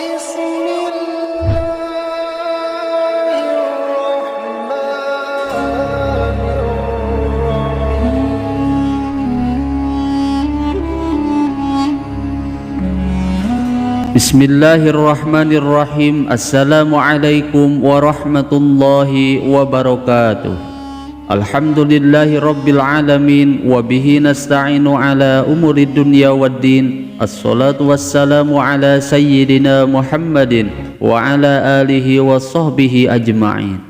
بسم الله الرحمن الرحيم Bismillahirrahmanirrahim. Assalamualaikum warahmatullahi wabarakatuh. Alhamdulillahi rabbil alamin. Wabihi nasta'inu ala umuri dunya waddin. Assalatu wassalamu ala sayyidina Muhammadin wa ala alihi wa sahbihi ajma'in.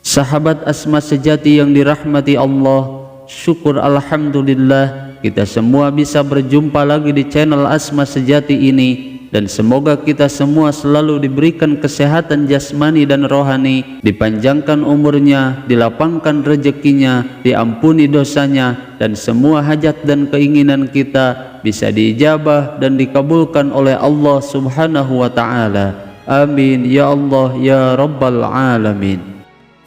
Sahabat Asma sejati yang dirahmati Allah, syukur alhamdulillah kita semua bisa berjumpa lagi di channel Asma Sejati ini. Dan semoga kita semua selalu diberikan kesehatan jasmani dan rohani, dipanjangkan umurnya, dilapangkan rezekinya, diampuni dosanya, dan semua hajat dan keinginan kita bisa diijabah dan dikabulkan oleh Allah Subhanahu wa ta'ala. Amin ya Allah ya Rabbal alamin.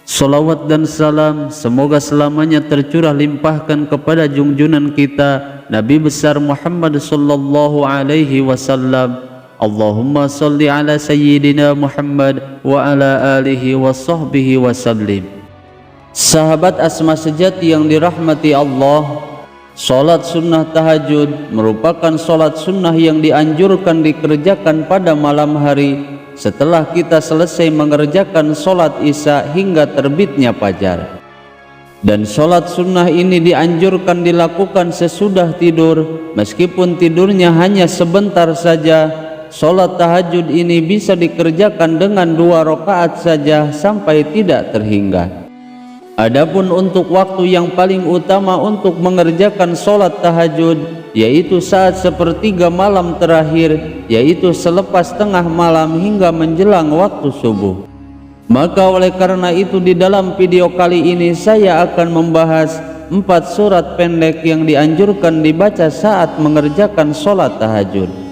Salawat dan salam semoga selamanya tercurah limpahkan kepada junjunan kita Nabi besar Muhammad sallallahu alaihi wasallam. Allahumma salli ala sayyidina Muhammad wa ala alihi wa sahbihi wa sallim. Sahabat Asma Sejati yang dirahmati Allah, salat sunnah tahajud merupakan salat sunnah yang dianjurkan dikerjakan pada malam hari setelah kita selesai mengerjakan salat isya hingga terbitnya fajar. Dan salat sunnah ini dianjurkan dilakukan sesudah tidur, meskipun tidurnya hanya sebentar saja. Salat tahajud ini bisa dikerjakan dengan 2 rakaat saja sampai tidak terhingga. Adapun untuk waktu yang paling utama untuk mengerjakan salat tahajud, yaitu saat sepertiga malam terakhir, yaitu selepas tengah malam hingga menjelang waktu subuh. Maka oleh karena itu di dalam video kali ini saya akan membahas 4 surat pendek yang dianjurkan dibaca saat mengerjakan salat tahajud.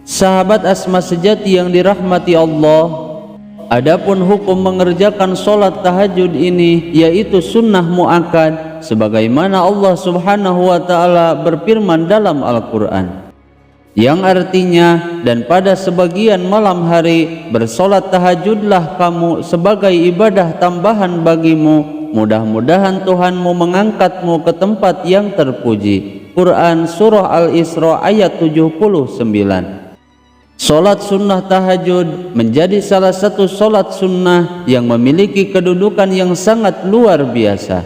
Sahabat Asma Sejati yang dirahmati Allah, adapun hukum mengerjakan salat tahajud ini yaitu sunnah muakkad sebagaimana Allah Subhanahu wa ta'ala berfirman dalam Al-Quran, yang artinya, dan pada sebagian malam hari bersolat tahajudlah kamu sebagai ibadah tambahan bagimu, mudah-mudahan Tuhanmu mengangkatmu ke tempat yang terpuji. Quran Surah Al-Isra ayat 79. Salat sunnah tahajud menjadi salah satu salat sunnah yang memiliki kedudukan yang sangat luar biasa.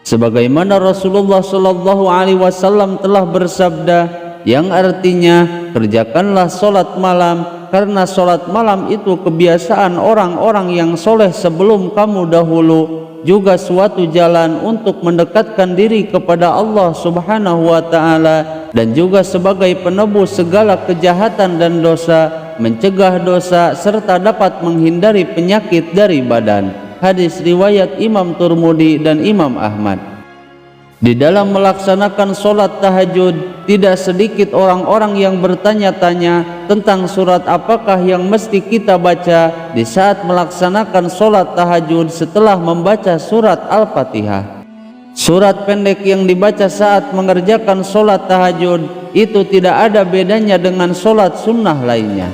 Sebagaimana Rasulullah sallallahu alaihi wasallam telah bersabda, yang artinya, kerjakanlah salat malam karena salat malam itu kebiasaan orang-orang yang soleh sebelum kamu dahulu, juga suatu jalan untuk mendekatkan diri kepada Allah Subhanahu wa ta'ala, dan juga sebagai penebus segala kejahatan dan dosa, mencegah dosa, serta dapat menghindari penyakit dari badan. Hadis riwayat Imam Turmudi dan Imam Ahmad. Di dalam melaksanakan sholat tahajud, tidak sedikit orang-orang yang bertanya-tanya tentang surat apakah yang mesti kita baca di saat melaksanakan sholat tahajud setelah membaca surat Al-Fatihah. Surat pendek yang dibaca saat mengerjakan sholat tahajud itu tidak ada bedanya dengan sholat sunnah lainnya.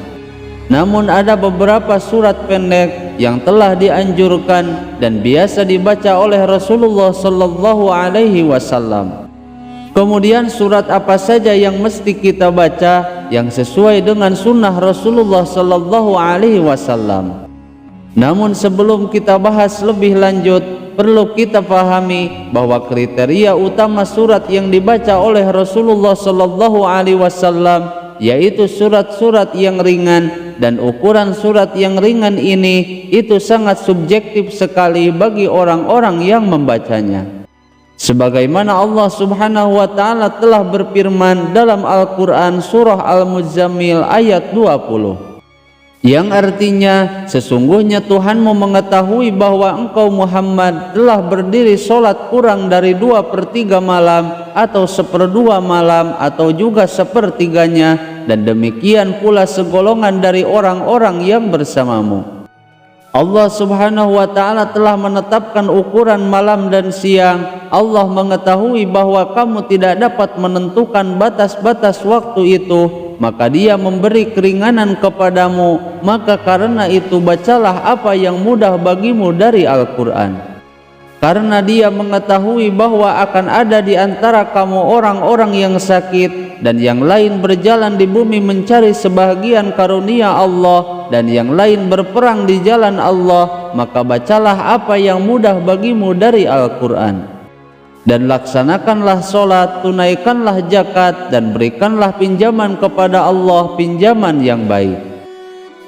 Namun ada beberapa surat pendek yang telah dianjurkan dan biasa dibaca oleh Rasulullah sallallahu alaihi wasallam. Kemudian surat apa saja yang mesti kita baca yang sesuai dengan sunnah Rasulullah sallallahu alaihi wasallam. Namun sebelum kita bahas lebih lanjut, perlu kita pahami bahwa kriteria utama surat yang dibaca oleh Rasulullah sallallahu alaihi wasallam yaitu surat-surat yang ringan, dan ukuran surat yang ringan ini itu sangat subjektif sekali bagi orang-orang yang membacanya. Sebagaimana Allah Subhanahu wa ta'ala telah berfirman dalam Al-Quran surah Al-Muzammil ayat 20, yang artinya, sesungguhnya Tuhanmu mengetahui bahwa engkau Muhammad telah berdiri sholat kurang dari 2/3 malam atau 1/2 malam atau juga 1/3-nya, dan demikian pula segolongan dari orang-orang yang bersamamu. Allah Subhanahu wa ta'ala telah menetapkan ukuran malam dan siang. Allah mengetahui bahwa kamu tidak dapat menentukan batas-batas waktu itu, maka Dia memberi keringanan kepadamu, maka karena itu bacalah apa yang mudah bagimu dari Al-Quran. Karena Dia mengetahui bahwa akan ada di antara kamu orang-orang yang sakit, dan yang lain berjalan di bumi mencari sebahagian karunia Allah, dan yang lain berperang di jalan Allah, maka bacalah apa yang mudah bagimu dari Al-Quran. Dan laksanakanlah sholat, tunaikanlah zakat, dan berikanlah pinjaman kepada Allah, pinjaman yang baik.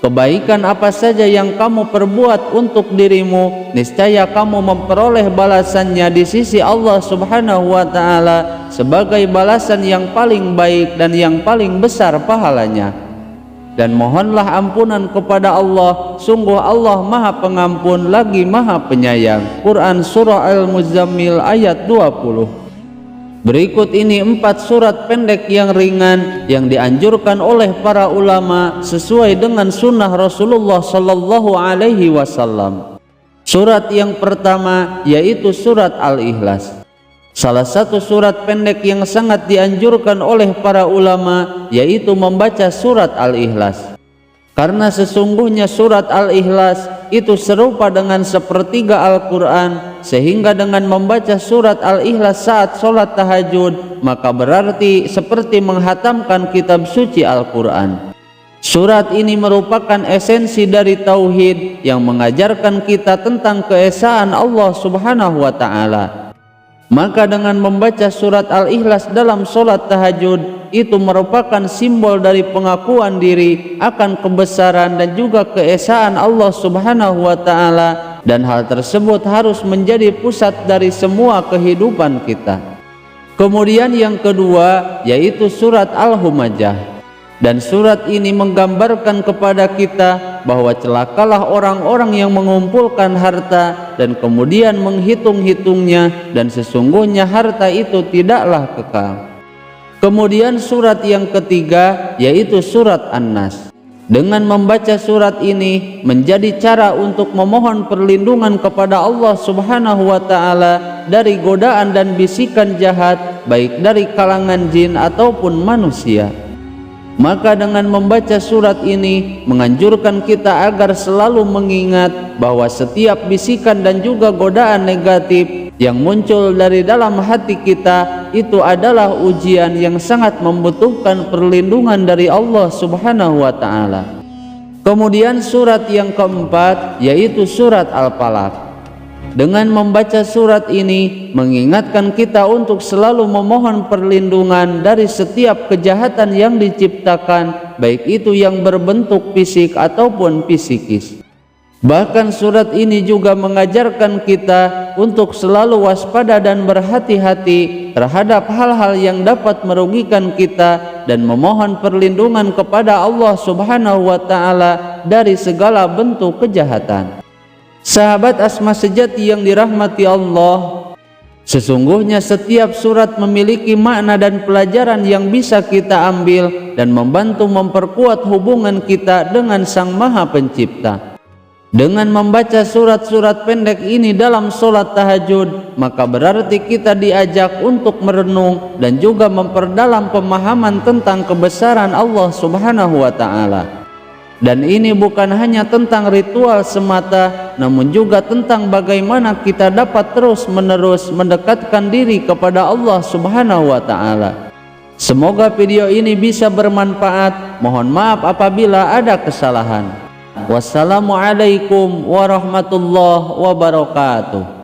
Kebaikan apa saja yang kamu perbuat untuk dirimu, niscaya kamu memperoleh balasannya di sisi Allah Subhanahu wa Ta'ala sebagai balasan yang paling baik dan yang paling besar pahalanya. Dan mohonlah ampunan kepada Allah, sungguh Allah Maha Pengampun lagi Maha Penyayang. Quran Surah Al-Muzammil ayat 20. Berikut ini 4 surat pendek yang ringan yang dianjurkan oleh para ulama sesuai dengan sunnah Rasulullah Sallallahu Alaihi Wasallam. Surat yang pertama yaitu surat Al-Ikhlas. Salah satu surat pendek yang sangat dianjurkan oleh para ulama yaitu membaca surat Al-Ikhlas. Karena sesungguhnya surat Al-Ikhlas itu serupa dengan sepertiga Al-Quran, sehingga dengan membaca surat Al-Ikhlas saat sholat tahajud, maka berarti seperti menghatamkan kitab suci Al-Quran. Surat ini merupakan esensi dari Tauhid yang mengajarkan kita tentang keesaan Allah Subhanahu wa Ta'ala. Maka dengan membaca surat Al-Ikhlas dalam sholat tahajud, itu merupakan simbol dari pengakuan diri akan kebesaran dan juga keesaan Allah Subhanahu wa Ta'ala, dan hal tersebut harus menjadi pusat dari semua kehidupan kita. Kemudian yang kedua yaitu surat Al-Humajah. Dan surat ini menggambarkan kepada kita bahwa celakalah orang-orang yang mengumpulkan harta dan kemudian menghitung-hitungnya, dan sesungguhnya harta itu tidaklah kekal. Kemudian surat yang ketiga yaitu surat An-Nas. Dengan membaca surat ini menjadi cara untuk memohon perlindungan kepada Allah Subhanahu wa Ta'ala dari godaan dan bisikan jahat, baik dari kalangan jin ataupun manusia. Maka dengan membaca surat ini menganjurkan kita agar selalu mengingat bahwa setiap bisikan dan juga godaan negatif yang muncul dari dalam hati kita itu adalah ujian yang sangat membutuhkan perlindungan dari Allah Subhanahu wa Ta'ala. Kemudian surat yang keempat yaitu surat Al-Falaq. Dengan membaca surat ini mengingatkan kita untuk selalu memohon perlindungan dari setiap kejahatan yang diciptakan, baik itu yang berbentuk fisik ataupun psikis. Bahkan surat ini juga mengajarkan kita untuk selalu waspada dan berhati-hati terhadap hal-hal yang dapat merugikan kita dan memohon perlindungan kepada Allah Subhanahu wa Ta'ala dari segala bentuk kejahatan. Sahabat Asma sejati yang dirahmati Allah, sesungguhnya setiap surat memiliki makna dan pelajaran yang bisa kita ambil dan membantu memperkuat hubungan kita dengan Sang Maha Pencipta. Dengan membaca surat-surat pendek ini dalam sholat tahajud, maka berarti kita diajak untuk merenung dan juga memperdalam pemahaman tentang kebesaran Allah Subhanahu wa Ta'ala. Dan ini bukan hanya tentang ritual semata, namun juga tentang bagaimana kita dapat terus-menerus mendekatkan diri kepada Allah Subhanahu wa Ta'ala. Semoga video ini bisa bermanfaat. Mohon maaf apabila ada kesalahan. Wassalamualaikum warahmatullahi wabarakatuh.